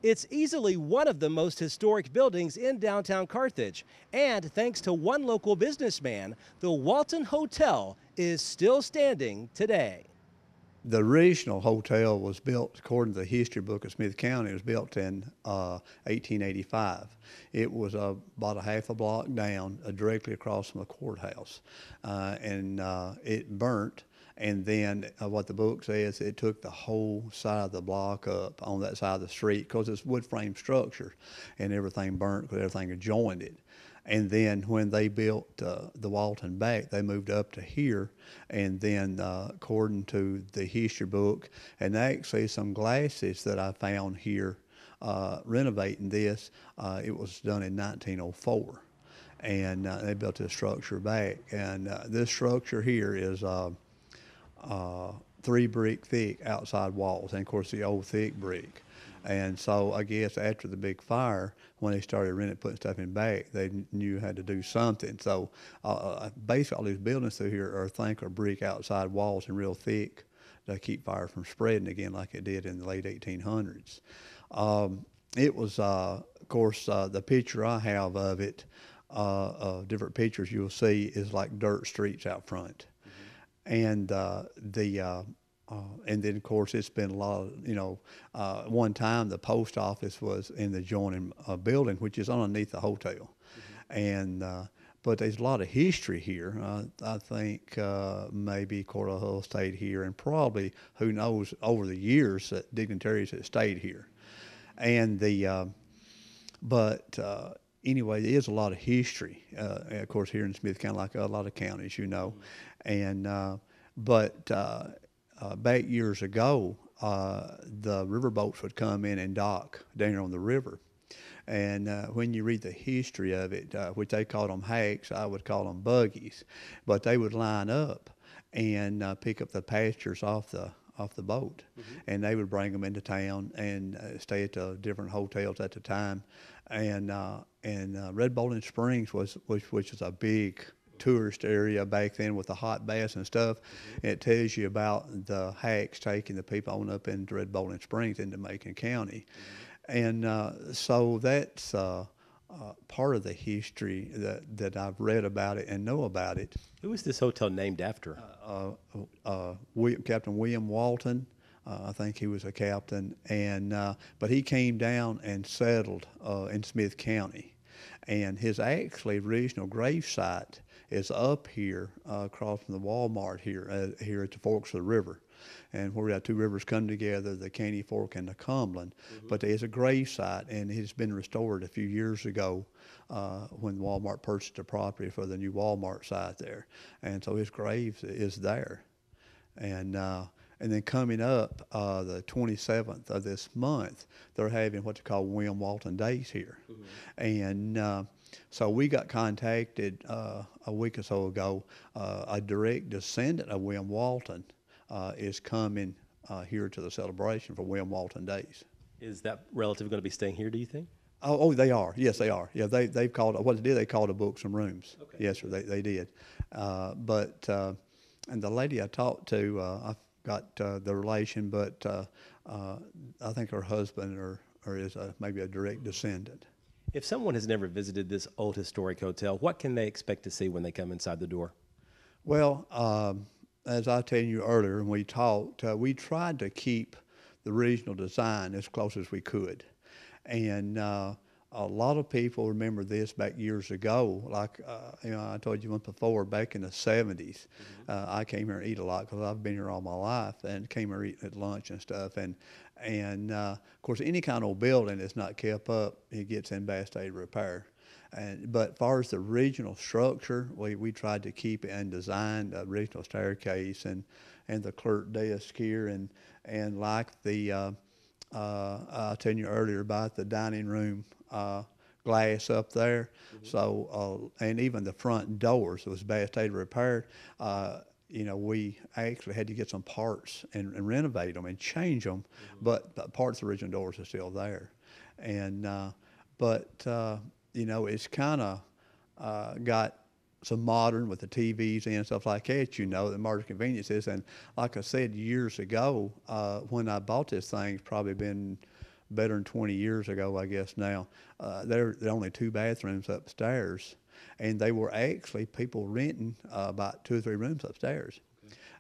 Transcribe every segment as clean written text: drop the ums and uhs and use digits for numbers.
It's easily one of the most historic buildings in downtown Carthage. And thanks to one local businessman, the Walton Hotel is still standing today. The original hotel was built, according to the history book of Smith County, it was built in 1885. It was about a half a block down, directly across from the courthouse. And it burnt. And then what the book says, it took the whole side of the block up on that side of the street because it's wood frame structure and everything burnt because everything had joined it. And then when they built the Walton back, they moved up to here. And then according to the history book, and actually some glasses that I found here renovating this, it was done in 1904. And they built this structure back. And this structure here is 3 brick thick outside walls, and of course the old thick brick. And so I guess after the big fire, when they started renting, putting stuff in back, they knew how to do something. So basically all these buildings through here are brick outside walls and real thick to keep fire from spreading again like it did in the late 1800s. It was, of course, the picture I have of it, different pictures you'll see is like dirt streets out front. And and then, of course, it's been a lot of, one time the post office was in the adjoining building, which is underneath the hotel. And but there's a lot of history here. I think maybe Court of Hull stayed here, and probably, who knows, over the years that dignitaries have stayed here. And anyway, there is a lot of history, of course, here in Smith County, like a lot of counties, And back years ago, the riverboats would come in and dock down here on the river. And when you read the history of it, which they called them hacks, I would call them buggies, but they would line up and pick up the passengers off the boat, and they would bring them into town and stay at the different hotels at the time. And Red Bowling Springs which is a big tourist area back then with the hot baths and stuff. It tells you about the hacks taking the people on up into Red Bowling Springs into Macon County. And so that's part of the history that I've read about it and know about it. Who is this hotel named after? Captain William Walton. I think he was a captain, but he came down and settled in Smith County. And his actually original gravesite is up here across from the Walmart here at the forks of the river. And where we have 2 rivers come together, the Caney Fork and the Cumberland. But there's a gravesite, and it's been restored a few years ago when Walmart purchased the property for the new Walmart site there. And so his grave is there. And then coming up the 27th of this month, they're having what they call William Walton Days here. And so we got contacted a week or so ago. A direct descendant of William Walton is coming here to the celebration for William Walton Days. Is that relative going to be staying here, do you think? Oh, they are. Yes, they are. Yeah, they've called, what they did, they called to book some rooms. Okay. Yes, sir, they did. And the lady I talked to, I got the relation, but I think her husband or is maybe a direct descendant. If someone has never visited this old historic hotel, what can they expect to see when they come inside the door? Well, as I told you earlier when we talked, we tried to keep the original design as close as we could. And a lot of people remember this back years ago. Like, I told you once before, back in the 70s, I came here and eat a lot because I've been here all my life, and came here eating at lunch and stuff. And of course, any kind of old building that's not kept up, it gets in bad state of repair. But as far as the original structure, we tried to keep it and design the original staircase and the clerk desk here, and like the I told you earlier about the dining room glass up there. So and even the front doors was bad state of repair. We actually had to get some parts and renovate them and change them, but parts of the original doors are still there. And it's kind of got some modern with the TVs and stuff like that, the modern conveniences. And like I said, years ago, when I bought this thing, it's probably been better than 20 years ago, I guess now. There are only 2 bathrooms upstairs, and they were actually people renting about 2 or 3 rooms upstairs.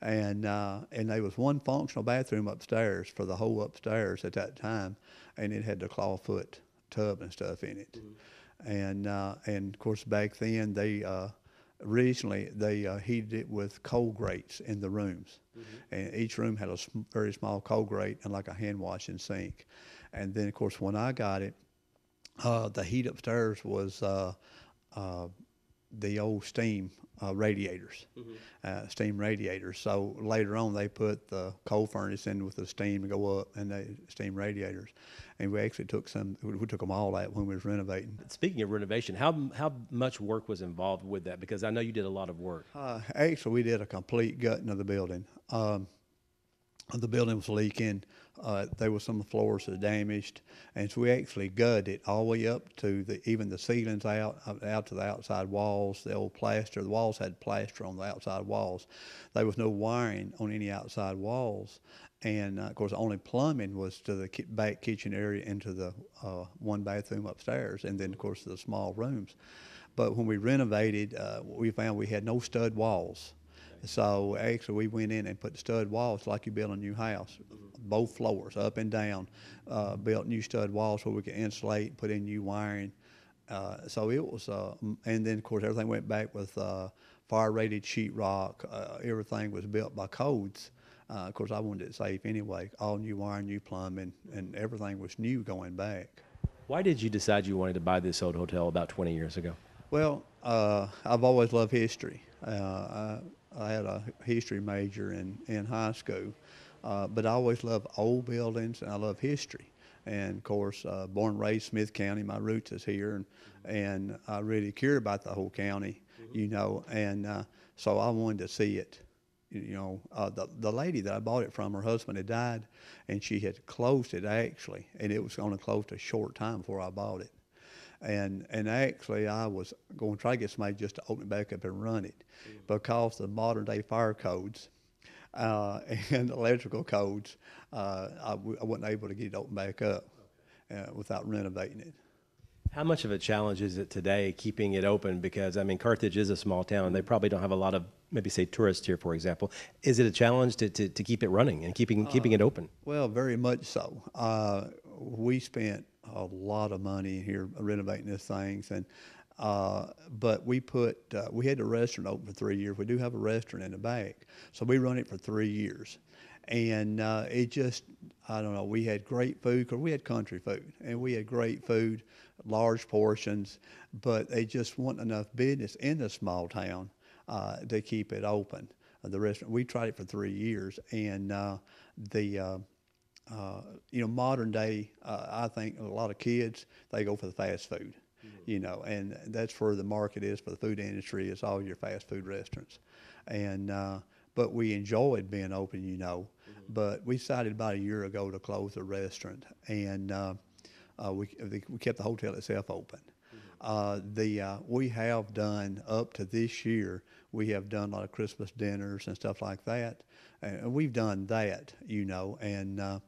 And there was 1 functional bathroom upstairs for the whole upstairs at that time, and it had the clawfoot tub and stuff in it. And of course back then they originally they heated it with coal grates in the rooms, and each room had a very small coal grate and like a hand washing sink. And then of course when I got it, the heat upstairs was the old steam radiators, steam radiators. So later on they put the coal furnace in with the steam to go up, and the steam radiators. And we actually took we took them all out when we was renovating. Speaking of renovation, how much work was involved with that? Because I know you did a lot of work. Actually, we did a complete gutting of the building. The building was leaking. There were some floors that damaged, and so we actually gutted it all the way up to even the ceilings out to the outside walls. The old plaster, the walls had plaster on the outside walls. There was no wiring on any outside walls, and of course, the only plumbing was to the back kitchen area into the 1 bathroom upstairs, and then of course the small rooms. But when we renovated, we found we had no stud walls. So actually we went in and put stud walls like you build a new house, both floors, up and down, built new stud walls where we could insulate, put in new wiring. So it was, and then of course everything went back with fire-rated sheetrock. Everything was built by codes. Of course I wanted it safe anyway, all new wiring, new plumbing, and everything was new going back. Why did you decide you wanted to buy this old hotel about 20 years ago? Well, I've always loved history. I had a history major in high school, but I always loved old buildings, and I love history. And of course, born and raised Smith County, my roots is here, and I really care about the whole county, you know, and so I wanted to see it. You know, the lady that I bought it from, her husband had died, and she had closed it actually, and it was going to close a short time before I bought it. And actually, I was going to try to get somebody just to open it back up and run it, because the modern day fire codes and electrical codes, I wasn't able to get it open back up without renovating it. How much of a challenge is it today keeping it open? Because I mean, Carthage is a small town. They probably don't have a lot of, maybe say, tourists here, for example. Is it a challenge to keep it running and keeping it open? Well, very much so. We spent a lot of money here renovating these things, and but we had the restaurant open for 3 years. We do have a restaurant in the back, so we run it for 3 years, and it just, I don't know, we had great food, because we had country food, and we had great food, large portions, but they just weren't enough business in the small town to keep it open. The restaurant, we tried it for 3 years, and you know, modern day, I think a lot of kids, they go for the fast food, you know, and that's where the market is for the food industry. It's all your fast food restaurants. And, but we enjoyed being open, you know, but we decided about a year ago to close the restaurant, and we kept the hotel itself open. We have done, up to this year, we have done a lot of Christmas dinners and stuff like that, and we've done that, you know, and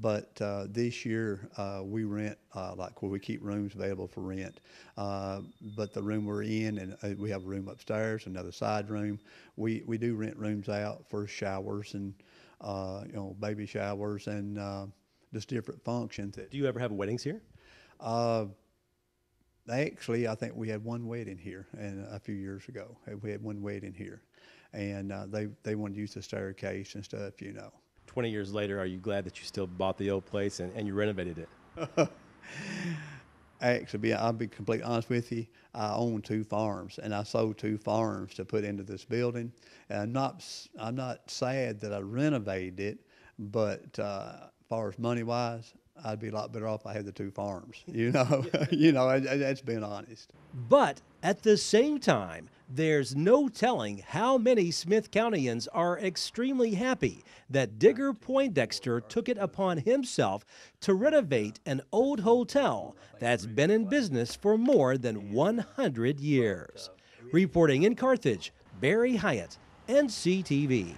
but this year we rent, like where we keep rooms available for rent, but the room we're in, and we have a room upstairs, another side room, we do rent rooms out for showers and you know, baby showers and just different functions. Do you ever have weddings here? Actually, I think we had 1 wedding here, and a few years ago we had 1 wedding here, and they wanted to use the staircase and stuff, you know. 20 years later, are you glad that you still bought the old place and you renovated it? Actually, I'll be completely honest with you. I own 2 farms, and I sold 2 farms to put into this building. And I'm not sad that I renovated it, but as far as money wise, I'd be a lot better off if I had the 2 farms. You know, you know, that's being honest. But at the same time, there's no telling how many Smith Countyans are extremely happy that Digger Poindexter took it upon himself to renovate an old hotel that's been in business for more than 100 years. Reporting in Carthage, Barry Hiett, NCTV.